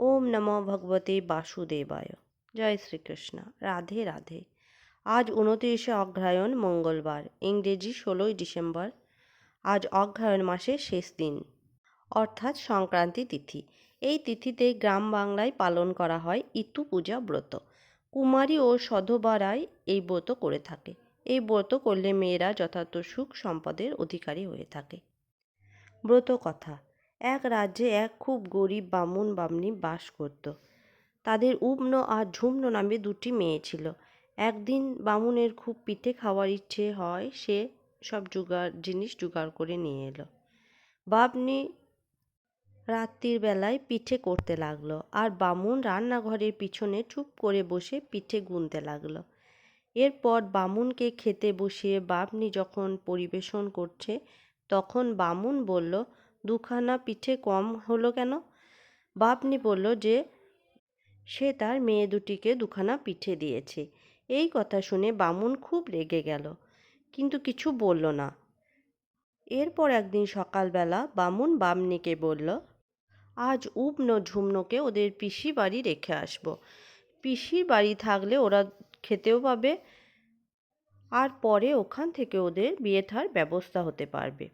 ওম নমো ভগবতে বাসুদেবায়। জয় শ্রীকৃষ্ণ। রাধে রাধে। আজ ২৯শে অগ্রহায়ণ মঙ্গলবার, ইংরেজি ১৬ই ডিসেম্বর। আজ অগ্রহায়ণ মাসের শেষ দিন, অর্থাৎ সংক্রান্তি তিথি। এই তিথিতে গ্রাম বাংলায় পালন করা হয় ইতু পূজা ব্রত। কুমারী ও সধবারাই এই ব্রত করে থাকে। এই ব্রত করলে মেয়েরা যথার্থ সুখ সম্পদের অধিকারী হয়ে থাকে। ব্রত কথা। এক রাজ্যে এক খুব গরিব বামুন বামনি বাস করত। তাদের উবন আর ঝুমনো নামে দুটি মেয়ে ছিল। একদিন বামুনের খুব পিঠে খাওয়ার ইচ্ছে হয়, সে সব জিনিস জোগাড় করে নিয়ে এলো। বামনি রাত্রির বেলায় পিঠে করতে লাগলো, আর বামুন রান্নাঘরের পিছনে চুপ করে বসে পিঠে গুনতে লাগলো। এরপর বামুনকে খেতে বসিয়ে বামনি যখন পরিবেশন করছে, তখন বামুন বলল, দুখানা পিঠে কম হলো কেন? বামনি বলল যে সে তার মেয়ে দুটিকে দুখানা পিঠে দিয়েছে। এই কথা শুনে বামুন খুব রেগে গেল, কিন্তু কিছু বলল না। এরপর একদিন সকালবেলা বামুন বামনিকে বলল, আজ উবন ঝুমনোকে ওদের পিসি বাড়ি রেখে আসবো। পিসির বাড়ি থাকলে ওরা খেতেও পাবে, আর পরে ওখান থেকে ওদের বিয়ে থার ব্যবস্থা হতে পারবে।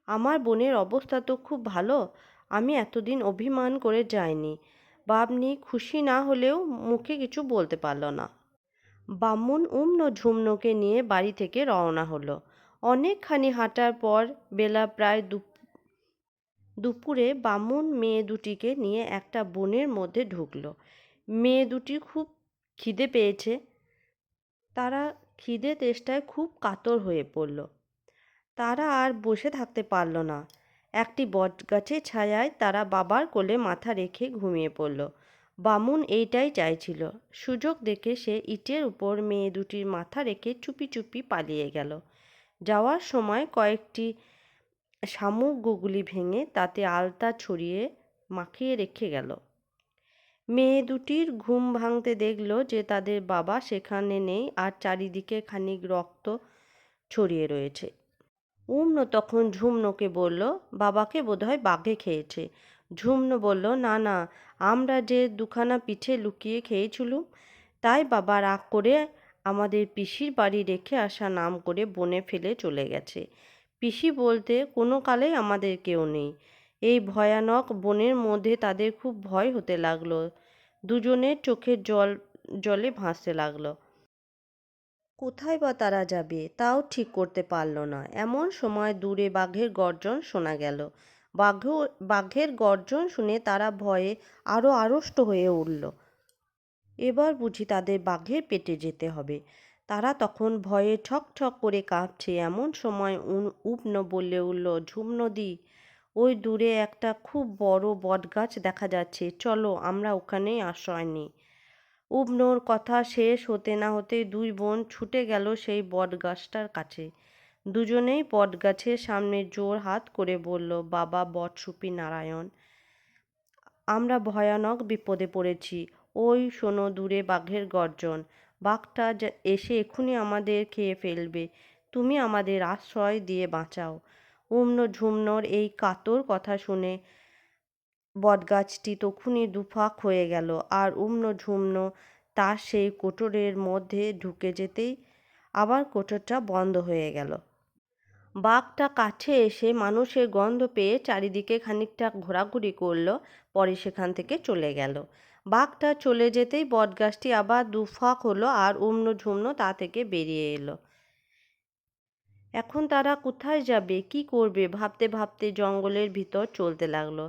আমার বোনের অবস্থা তো খুব ভালো, আমি এতদিন অভিমান করে যাইনি। বামনি খুশি না হলেও মুখে কিছু বলতে পারল না। বামুন উমনো ঝুমনোকে নিয়ে বাড়ি থেকে রওনা হলো। অনেকখানি হাঁটার পর বেলা প্রায় দুপুরে বামুন মেয়ে দুটিকে নিয়ে একটা বনের মধ্যে ঢুকলো। মেয়ে দুটি খুব খিদে পেয়েছে। তারা খিদে তেষ্টায় খুব কাতর হয়ে পড়ল। তারা আর বসে থাকতে পারল না। একটি বটগাছের ছায়ায় তারা বাবার কোলে মাথা রেখে ঘুমিয়ে পড়ল। বামুন এইটাই চাইছিল। সুযোগ দেখে সে ইটের উপর মেয়ে দুটির মাথা রেখে চুপি চুপি পালিয়ে গেল। যাওয়ার সময় কয়েকটি শামুক গুগলি ভেঙে তাতে আলতা ছড়িয়ে মাখিয়ে রেখে গেল। মেয়ে দুটির ঘুম ভাঙতে দেখল যে তাদের বাবা সেখানে নেই, আর চারিদিকে খানিক রক্ত ছড়িয়ে রয়েছে। উমনো তখন ঝুমনোকে বলল, বাবাকে বোধহয় বাঘে খেয়েছে। ঝুমনো বলল, না না, আমরা যে দুখানা পিঠে লুকিয়ে খেয়েছিলুম, তাই বাবা রাগ করে আমাদের পিসির বাড়ি রেখে আসা নাম করে বনে ফেলে চলে গেছে। পিসি বলতে কোনো কালেই আমাদের কেউ নেই। এই ভয়ানক বনের মধ্যে তাদের খুব ভয় হতে লাগলো। দুজনের চোখের জলে ভাসতে লাগলো। কোথায় বা তারা যাবে তাও ঠিক করতে পারল না। এমন সময় দূরে বাঘের গর্জন শোনা গেল। বাঘের গর্জন শুনে তারা ভয়ে আরো আড়ষ্ট হয়ে উঠল। এবার বুঝি তাদের বাঘের পেটে যেতে হবে। তারা তখন ভয়ে ঠক ঠক করে কাঁপছে। এমন সময় উবন বলে উঠল, ঝুমনদি, ওই দূরে একটা খুব বড় বটগাছ দেখা যাচ্ছে, চলো আমরা ওখানেই আশ্রয় নিই। উবনোর কথা শেষ হতে না হতেই দুই বোন ছুটে গেল সেই বটগাছটার কাছে। দুজনেই বটগাছের সামনে জোর হাত করে বলল, বাবা বটসুপি নারায়ণ, আমরা ভয়ানক বিপদে পড়েছি। ওই শোনো দূরে বাঘের গর্জন। বাঘটা এসে এক্ষুনি আমাদের খেয়ে ফেলবে। তুমি আমাদের আশ্রয় দিয়ে বাঁচাও। উমনো ঝুমনোর এই কাতর কথা শুনে বটগাছটি তখনই দুফাক হয়ে গেল, আর উমনো ঝুমনো তার সেই কোটরের মধ্যে ঢুকে যেতেই আবার কোটরটা বন্ধ হয়ে গেল। বাঘটা কাছে এসে মানুষের গন্ধ পেয়ে চারিদিকে খানিকটা ঘোরাঘুরি করল, পরে সেখান থেকে চলে গেল। বাঘটা চলে যেতেই বটগাছটি আবার দুফাক হলো, আর উমনো ঝুমনো তা থেকে বেরিয়ে এলো। এখন তারা কোথায় যাবে, কি করবে ভাবতে ভাবতে জঙ্গলের ভিতর চলতে লাগলো।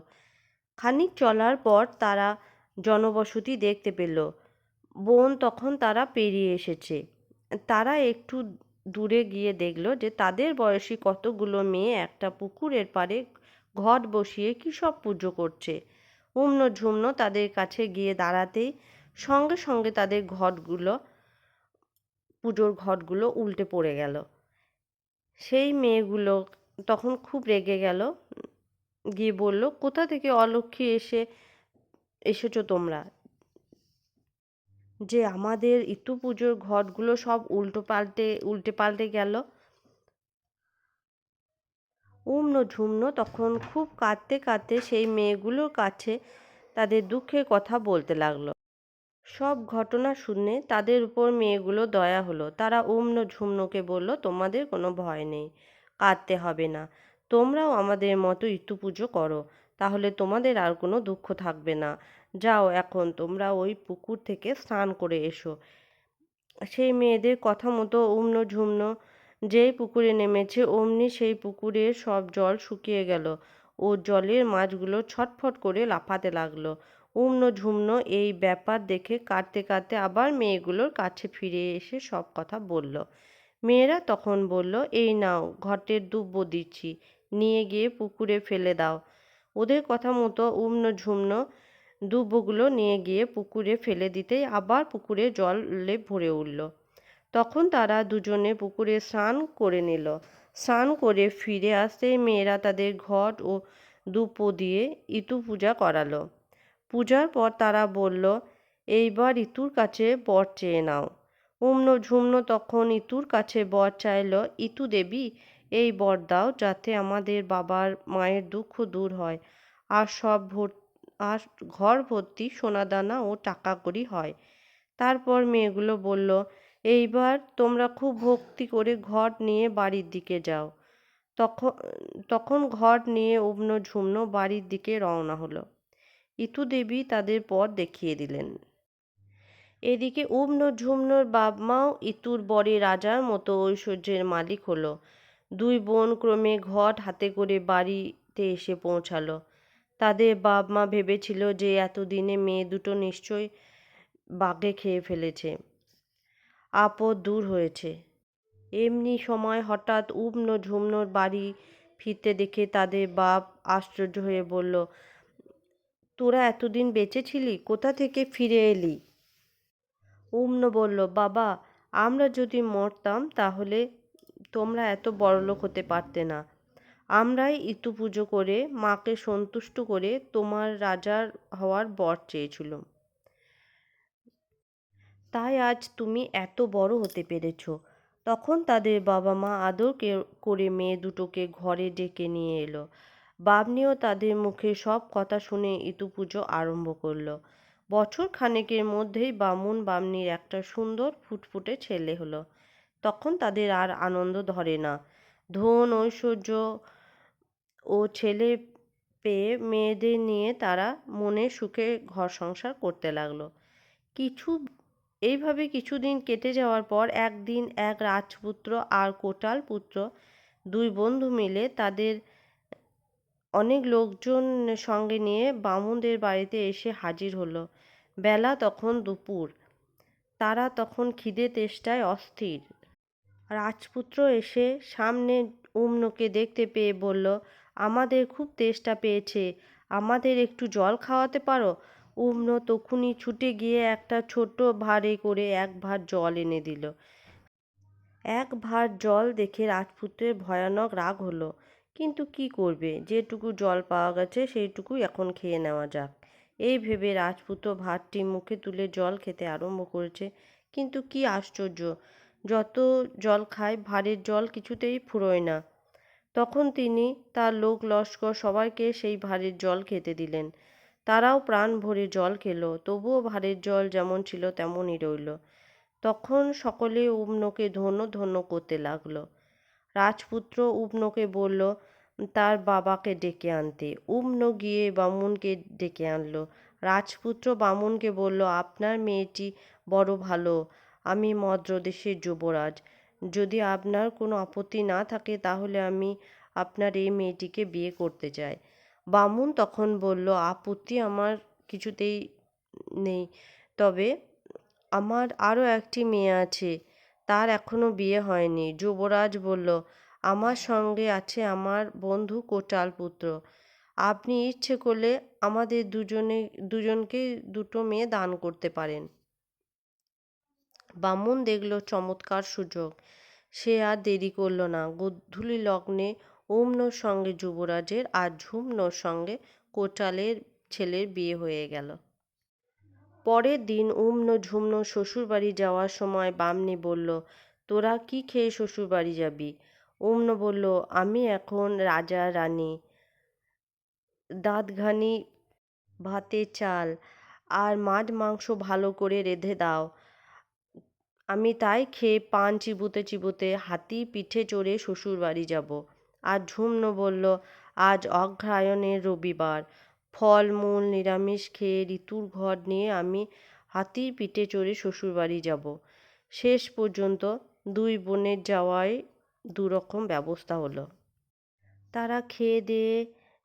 খানিক চলার পর তারা জনবসতি দেখতে পেল। বন তখন তারা পেরিয়ে এসেছে। তারা একটু দূরে গিয়ে দেখল যে তাদের বয়সী কতগুলো মেয়ে একটা পুকুরের পাড়ে ঘট বসিয়ে কী সব পুজো করছে। উমনো ঝুমনো তাদের কাছে গিয়ে দাঁড়াতেই সঙ্গে সঙ্গে তাদের পুজোর ঘটগুলো উল্টে পড়ে গেল। সেই মেয়েগুলো তখন খুব রেগে গেল, গিয়ে বলল, কোথা থেকে অলক্ষী এসেছো তোমরা, যে আমাদের ইতু পুজোর ঘটগুলো সব উল্টে পাল্টে গেল। উমনো ঝুমনো তখন খুব কাঁদতে কাঁদতে সেই মেয়েগুলোর কাছে তাদের দুঃখের কথা বলতে লাগলো। সব ঘটনা শুনে তাদের উপর মেয়েগুলো দয়া হলো। তারা উমনো ঝুমনোকে বলল, তোমাদের কোনো ভয় নেই, কাঁদতে হবে না। তোমরাও আমাদের মতো ইতু পুজো করো, তাহলে তোমাদের আর কোনো দুঃখ থাকবে না। যাও, এখন তোমরা ওই পুকুর থেকে স্নান করে এসো। সেই মেয়েদের কথা মতো উমনো ঝুমনো যেই পুকুরে নেমেছে, অমনি সেই পুকুরের সব জল শুকিয়ে গেল ও জলের মাছগুলো ছটফট করে লাফাতে লাগলো। উমনো ঝুমনো এই ব্যাপার দেখে কাঁদতে কাঁদতে আবার মেয়েগুলোর কাছে ফিরে এসে সব কথা বলল। মেয়েরা তখন বলল, এই নাও, ঘটের দুব্য দিচ্ছি, নিয়ে গিয়ে পুকুরে ফেলে দাও। ওদের কথা মতো উমনো ঝুমনো দুব্বগুলো নিয়ে গিয়ে পুকুরে ফেলে দিতেই আবার পুকুরে জলে ভরে উঠল। তখন তারা দুজনে পুকুরে স্নান করে নিল। স্নান করে ফিরে আসতেই মেয়েরা তাদের ঘট ও ধূপ দিয়ে ইতু পূজা করালো। পূজার পর তারা বলল, এইবার ইতুর কাছে বর চেয়ে নাও। উমনো ঝুমনো তখন ইতুর কাছে বর চাইল, ইতু দেবী, এই বর দাও যাতে আমাদের বাবার মায়ের দুঃখ দূর হয়, আর আর ঘর ভর্তি সোনাদানা ও টাকা কড়ি হয়। তারপর মেয়েগুলো বলল, এইবার তোমরা খুব ভক্তি করে ঘট নিয়ে বাড়ির দিকে যাও। তখন তখন ঘট নিয়ে উমনো ঝুমনো বাড়ির দিকে রওনা হলো। ইতু দেবী তাদের পথ দেখিয়ে দিলেন। এদিকে উমনো ঝুমনোর বাপ-মাও ইতুর বরে রাজার মতো ঐশ্বর্যের মালিক হলো। দুই বোন ক্রমে ঘট হাতে করে বাড়িতে এসে পৌঁছালো। তাদের বাপ-মা ভেবেছিল যে এতদিনে মেয়ে দুটো নিশ্চয়ই বাঘে খেয়ে ফেলেছে, আপদ দূর হয়েছে। এমনি সময় হঠাৎ উমনো ঝুমনোর বাড়ি ফিরতে দেখে তাদের বাপ আশ্চর্য হয়ে বলল, তোরা এতদিন বেঁচে ছিলি, কোথা থেকে ফিরে এলি? উমনো বলল, বাবা, আমরা যদি মরতাম তাহলে তোমরা এত বড়লোক হতে পারতে না। আমরাই ইতু পুজো করে মাকে সন্তুষ্ট করে তোমার রাজার হওয়ার বর চেয়েছিলাম, তাই আজ তুমি এত বড় হতে পেরেছ। তখন তাদের বাবা মা আদর করে মেয়ে দুটোকে ঘরে ডেকে নিয়ে এলো। বাবনিও তাদের মুখে সব কথা শুনে ইতু পুজো আরম্ভ করলো। বছর খানেকের মধ্যেই বামুন বামনির একটা সুন্দর ফুটফুটে ছেলে হলো। তখন তাদের আর আনন্দ ধরে না। ধন ঐশ্বর্য ও ছেলে পেয়ে মেয়েদের নিয়ে তারা মনে সুখে ঘর সংসার করতে লাগলো। কিছু এইভাবে কিছুদিন কেটে যাওয়ার পর একদিন এক রাজপুত্র আর কোটাল পুত্র দুই বন্ধু মিলে তাদের অনেক লোকজন সঙ্গে নিয়ে বামুনদের বাড়িতে এসে হাজির হলো। বেলা তখন দুপুর। তারা তখন খিদে তেষ্টায় অস্থির। রাজপুত্র এসে সামনে উমনোকে দেখতে পেয়ে বলল, আমাদের খুব তেষ্টা পেয়েছে, আমাদের একটু জল খাওয়াতে পারো? উমনো তখনই ছুটে গিয়ে একটা ছোট ভাঁড়ে করে এক ভাঁড় জল এনে দিল। এক ভাঁড় জল দেখে রাজপুত্রের ভয়ানক রাগ হলো, কিন্তু কি করবে, যেটুকু জল পাওয়া গেছে সেইটুকুই এখন খেয়ে নেওয়া যাক। এই ভেবে রাজপুত্র ভাঁড়টি মুখে তুলে জল খেতে আরম্ভ করেছে। কিন্তু কি আশ্চর্য, যত জল খায় ভাঁড়ের জল কিছুতেই ফুরোয় না। তখন তিনি তার লোক লস্কর সবাইকে সেই ভাঁড়ের জল খেতে দিলেন। তারাও প্রাণ ভরে জল খেলো, তবুও ভাঁড়ের জল যেমন ছিল তেমনই রইল। তখন সকলে উমনোকে ধন্য ধন্য করতে লাগলো। রাজপুত্র উমনোকে বলল তার বাবাকে ডেকে আনতে। উমনো গিয়ে বামুনকে ডেকে আনলো। রাজপুত্র বামুনকে বলল, আপনার মেয়েটি বড় ভালো, আমি মদ্রদেশের যুবরাজ। যদি আপনার কোনো আপত্তি না থাকে তাহলে আমি আপনার এই মেয়েটিকে বিয়ে করতে চাই। বামুন তখন বলল, আপত্তি আমার কিছুতেই নেই, তবে আমার আরও একটি মেয়ে আছে, তার এখনো বিয়ে হয়নি। যুবরাজ বলল, আমার সঙ্গে আছে আমার বন্ধু কোটাল পুত্র, আপনি ইচ্ছে করলে আমাদের দুজনকে দুটো মেয়ে দান করতে পারেন। বামুন দেখল চমৎকার সুযোগ, সে আর দেরি করল না। গোধূলি লগ্নে উমনোর সঙ্গে যুবরাজের আর ঝুমনোর সঙ্গে কোটালের ছেলের বিয়ে হয়ে গেল। পরের দিন উমনো ঝুমনো শ্বশুরবাড়ি যাওয়ার সময় বামনি বলল, তোরা কি খেয়ে শ্বশুরবাড়ি যাবি? উমনো বলল, আমি এখন রাজা রানী, দাঁতঘানি ভাতে চাল আর মাছ মাংস ভালো করে রেঁধে দাও। আমি তাই খেয়ে পান চিবোতে চিবোতে হাতি পিঠে চড়ে শ্বশুরবাড়ি যাব। আর ঝুমনো বলল, আজ অগ্রহায়ণের রবিবার, ফলমূল নিরামিষ খেয়ে ঋতুর ঘর নিয়ে আমি হাতির পিঠে চড়ে শ্বশুরবাড়ি যাব। শেষ পর্যন্ত দুই বোনের যাওয়ায় দুরকম ব্যবস্থা হলো। তারা খেয়ে দিয়ে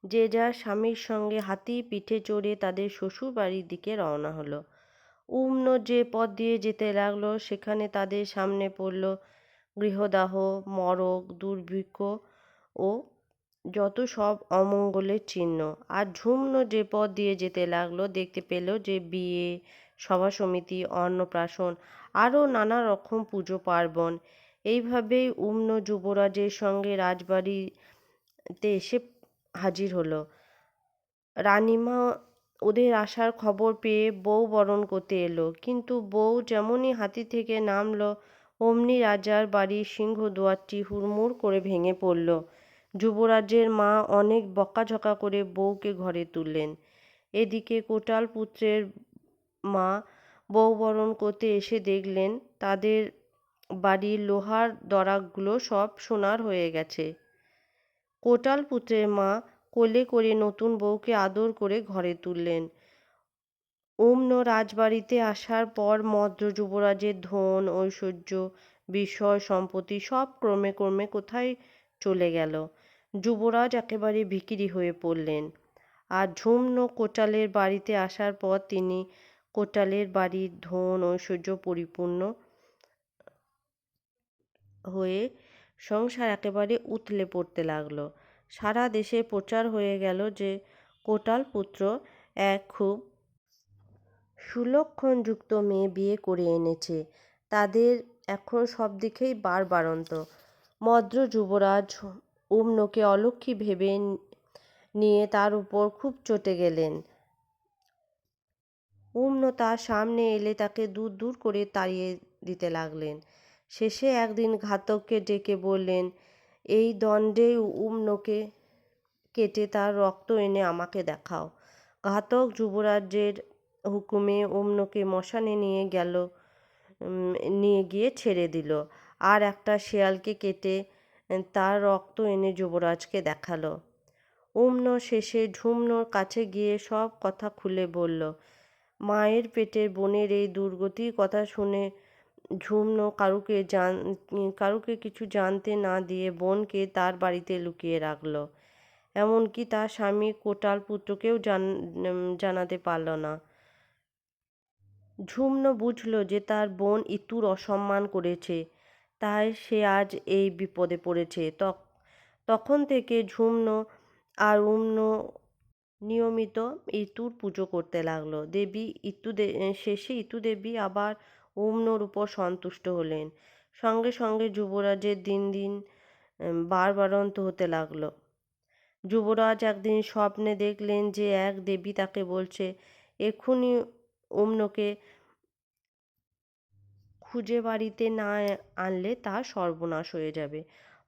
যে যার স্বামীর সঙ্গে হাতির পিঠে চড়ে তাদের শ্বশুরবাড়ির দিকে রওনা হলো। উম্ন যে পথ দিয়ে যেতে লাগলো সেখানে তাদের সামনে পড়ল গৃহদাহ, মরক, দুর্ভিক্ষ ও যত সব অমঙ্গলের চিহ্ন। আর ঝুমন যে পথ দিয়ে যেতে লাগলো দেখতে পেল যে বিয়ে, সভা সমিতি, অন্নপ্রাশন আরও নানা রকম পুজো পার্বণ। এইভাবেই উম্ন যুবরাজের সঙ্গে রাজবাড়িতে এসে হাজির হলো। রানীমা ওদের আসার খবর পেয়ে বউ বরণ করতে এলো, কিন্তু বউ যেমনই হাতি থেকে নামলো অমনি রাজার বাড়ির সিংহদুয়ারটি হুড়মুড় করে ভেঙে পড়ল। যুবরাজের মা অনেক বকাঝকা করে বউকে ঘরে তুললেন। এদিকে কোটাল পুত্রের মা বউ বরণ করতে এসে দেখলেন তাদের বাড়ির লোহার দরাগুলো সব সোনার হয়ে গেছে। কোটাল পুত্রের মা কোলে করে নতুন বউকে আদর করে ঘরে তুললেন। অম্ন রাজবাড়িতে আসার পর মদ্র যুবরাজের ধন ঐশ্বর্য বিষয় সম্পত্তি সব ক্রমে ক্রমে কোথায় চলে গেল। যুবরাজ একেবারে ভিখিরি হয়ে পড়লেন। আর ঝুমনো কোটালের বাড়িতে আসার পর তিনি কোটালের বাড়ির ধন ঐশ্বর্য পরিপূর্ণ হয়ে সংসার একেবারে উথলে পড়তে লাগলো। সারা দেশে প্রচার হয়ে গেল যে কোটাল পুত্র এক খুব সুলক্ষণযুক্ত মেয়ে বিয়ে করে এনেছে। তাদের এখন সব দিকেই বাড়বাড়ন্ত। মদ্র যুবরাজ অম্নকে অলক্ষী ভেবে নিয়ে তার উপর খুব চটে গেলেন। অম্ন তার সামনে এলে তাকে দূর দূর করে তাড়িয়ে দিতে লাগলেন। শেষে একদিন ঘাতককে ডেকে বললেন, এই দণ্ডে অম্নকে কেটে তার রক্ত এনে আমাকে দেখাও। ঘাতক যুবরাজের হুকুমে অম্নকে মশানে নিয়ে গিয়ে ছেড়ে দিল। আর একটা শেয়ালকে কেটে তার রক্ত এনে যুবরাজকে দেখালো। অম্ন শেষে ঝুমনোর কাছে গিয়ে সব কথা খুলে বলল। মায়ের পেটের বোনের এই দুর্গতির কথা শুনে ঝুমনো কারুকে কিছু জানতে না দিয়ে বোনকে তার বাড়িতে লুকিয়ে রাখল। এমনকি তার স্বামী কোটাল পুত্রকেও জানাতে পারল না। ঝুমনো বুঝল যে তার বোন ইতুর অসম্মান করেছে, তাই সে আজ এই বিপদে পড়েছে। তখন থেকে ঝুমনো আর অম্ন নিয়মিত ইতুর পুজো করতে লাগলো। শেষে ইতু দেবী আবার অম্নর উপর সন্তুষ্ট হলেন। সঙ্গে সঙ্গে যুবরাজের দিন দিন বাড়বাড়ন্ত হতে লাগলো। যুবরাজ একদিন স্বপ্নে দেখলেন যে এক দেবী তাকে বলছে, এক্ষুনি অম্নকে খুঁজে বাড়িতে না আনলে তার সর্বনাশ হয়ে যাবে।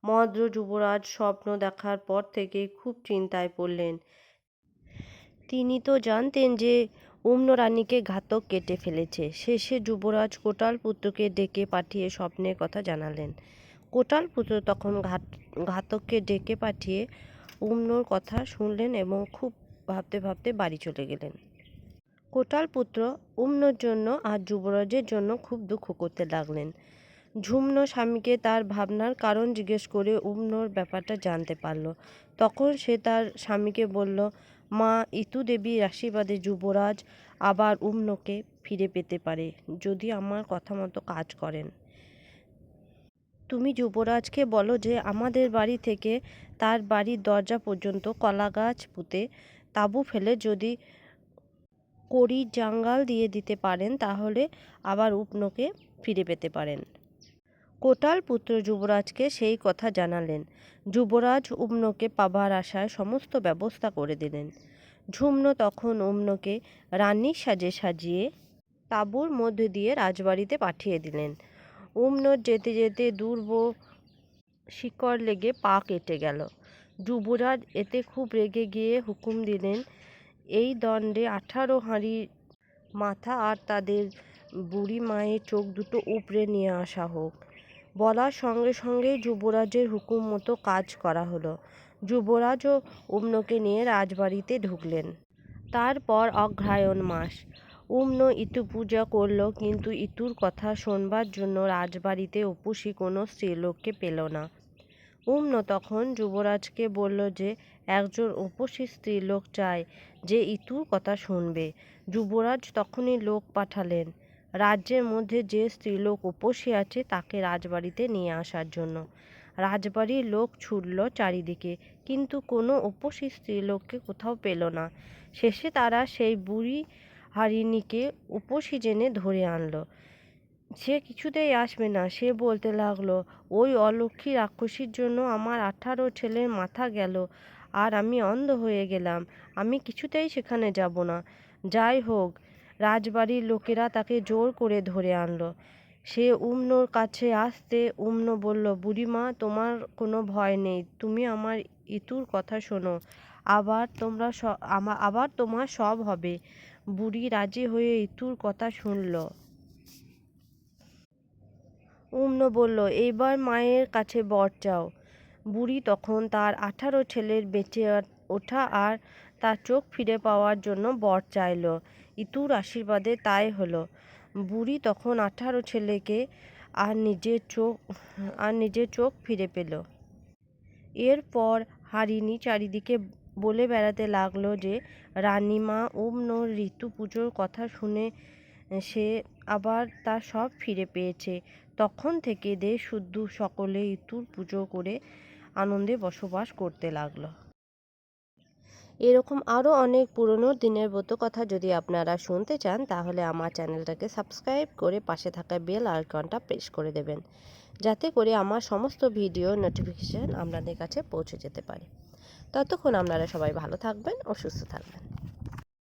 মদ্র যুবরাজ স্বপ্ন দেখার পর থেকে খুব চিন্তায় পড়লেন। তিনি তো জানতেন যে অম্ন রানীকে ঘাতক কেটে ফেলেছে। শেষে যুবরাজ কোটাল পুত্রকে ডেকে পাঠিয়ে স্বপ্নের কথা জানালেন। কোটাল পুত্র তখন ঘাতককে ডেকে পাঠিয়ে অম্নর কথা শুনলেন এবং খুব ভাবতে ভাবতে বাড়ি চলে গেলেন। কোটাল পুত্র অম্নর জন্য আর যুবরাজের জন্য খুব দুঃখ করতে লাগলেন। ঝুমনো স্বামীকে তার ভাবনার কারণ জিজ্ঞেস করে অম্নর ব্যাপারটা জানতে পারল। তখন সে তার স্বামীকে বলল, মা ইতু দেবীর আশীর্বাদে যুবরাজ আবার অম্নকে ফিরে পেতে পারে যদি আমার কথা মতো কাজ করেন। তুমি যুবরাজকে বলো যে আমাদের বাড়ি থেকে তার বাড়ির দরজা পর্যন্ত কলা গাছ পুঁতে তাঁবু ফেলে যদি কড়ির জাঙ্গাল দিয়ে দিতে পারেন তাহলে আবার অম্নকে ফিরে পেতে পারেন। কোটাল পুত্র যুবরাজকে সেই কথা জানালেন। যুবরাজ অম্নকে পাবার আশায় সমস্ত ব্যবস্থা করে দিলেন। ঝুমনো তখন অম্নকে রানীর সাজে সাজিয়ে তাঁবুর মধ্যে দিয়ে রাজবাড়িতে পাঠিয়ে দিলেন। অম্নর যেতে যেতে দুর্ব শিকড় লেগে পা কেটে গেল। যুবরাজ এতে খুব রেগে গিয়ে হুকুম দিলেন, এই দণ্ডে 18 হাঁড়ি মাথা আর তাদের বুড়ি মায়ের চোখ দুটো উপড়ে নিয়ে আসা হোক। বলার সঙ্গে সঙ্গেই যুবরাজের হুকুম মতো কাজ করা হলো। যুবরাজও উম্নকে নিয়ে রাজবাড়িতে ঢুকলেন। তারপর অগ্রহায়ণ মাস। উম্ন ইতু পূজা করল, কিন্তু ইতুর কথা শোনবার জন্য রাজবাড়িতে উপসী কোনো স্ত্রীলোককে পেল না। উম্ন তখন যুবরাজকে বলল যে একজন উপসী স্ত্রীলোক চায় যে ইতুর কথা শুনবে। যুবরাজ তখনই লোক পাঠালেন রাজ্যের মধ্যে যে স্ত্রীলোক উপসী আছে তাকে রাজবাড়িতে নিয়ে আসার জন্য। রাজবাড়ির লোক ছুটল চারিদিকে, কিন্তু কোনো উপসী স্ত্রীলোককে কোথাও পেল না। শেষে তারা সেই বুড়ি হারিণীকে উপসী জেনে ধরে আনলো। সে কিছুতেই আসবে না। সে বলতে লাগলো, ওই অলক্ষী রাক্ষসীর জন্য আমার 18 ছেলের মাথা গেল, আর আমি অন্ধ হয়ে গেলাম। আমি কিছুতেই সেখানে যাব না। যাই হোক, রাজবাড়ির লোকেরা তাকে জোর করে ধরে আনলো। সে উম্নর কাছে আসতে উম্ন বলল, বুড়িমা, তোমার কোনো ভয় নেই, তুমি আমার ইতুর কথা শোনো, আবার তোমার সব হবে। বুড়ি রাজি হয়ে ইতুর কথা শুনল। উম্ন বলল, এইবার মায়ের কাছে বর চাও। বুড়ি তখন তার 18 ছেলের বেঁচে ওঠা আর তার চোখ ফিরে পাওয়ার জন্য বর চাইল। ইতুর আশীর্বাদে তাই হলো। বুড়ি তখন 18 ছেলেকে আর নিজের চোখ ফিরে পেল। এরপর হারিণী চারিদিকে বলে বেড়াতে লাগলো যে রানীমা উম্নর ঋতু পুজোর কথা শুনে সে আবার তার সব ফিরে পেয়েছে। তখন থেকে দেশ শুদ্ধ সকলে ইতুর পুজো করে আনন্দে বসবাস করতে লাগলো। এরকম আরও অনেক পুরনো দিনের ব্রত কথা যদি আপনারা শুনতে চান, তাহলে আমার চ্যানেলটাকে সাবস্ক্রাইব করে পাশে থাকা বেল আইকনটা প্রেস করে দেবেন, যাতে করে আমার সমস্ত ভিডিও নোটিফিকেশান আপনাদের কাছে পৌঁছে যেতে পারে। ততক্ষণ আপনারা সবাই ভালো থাকবেন ও সুস্থ থাকবেন।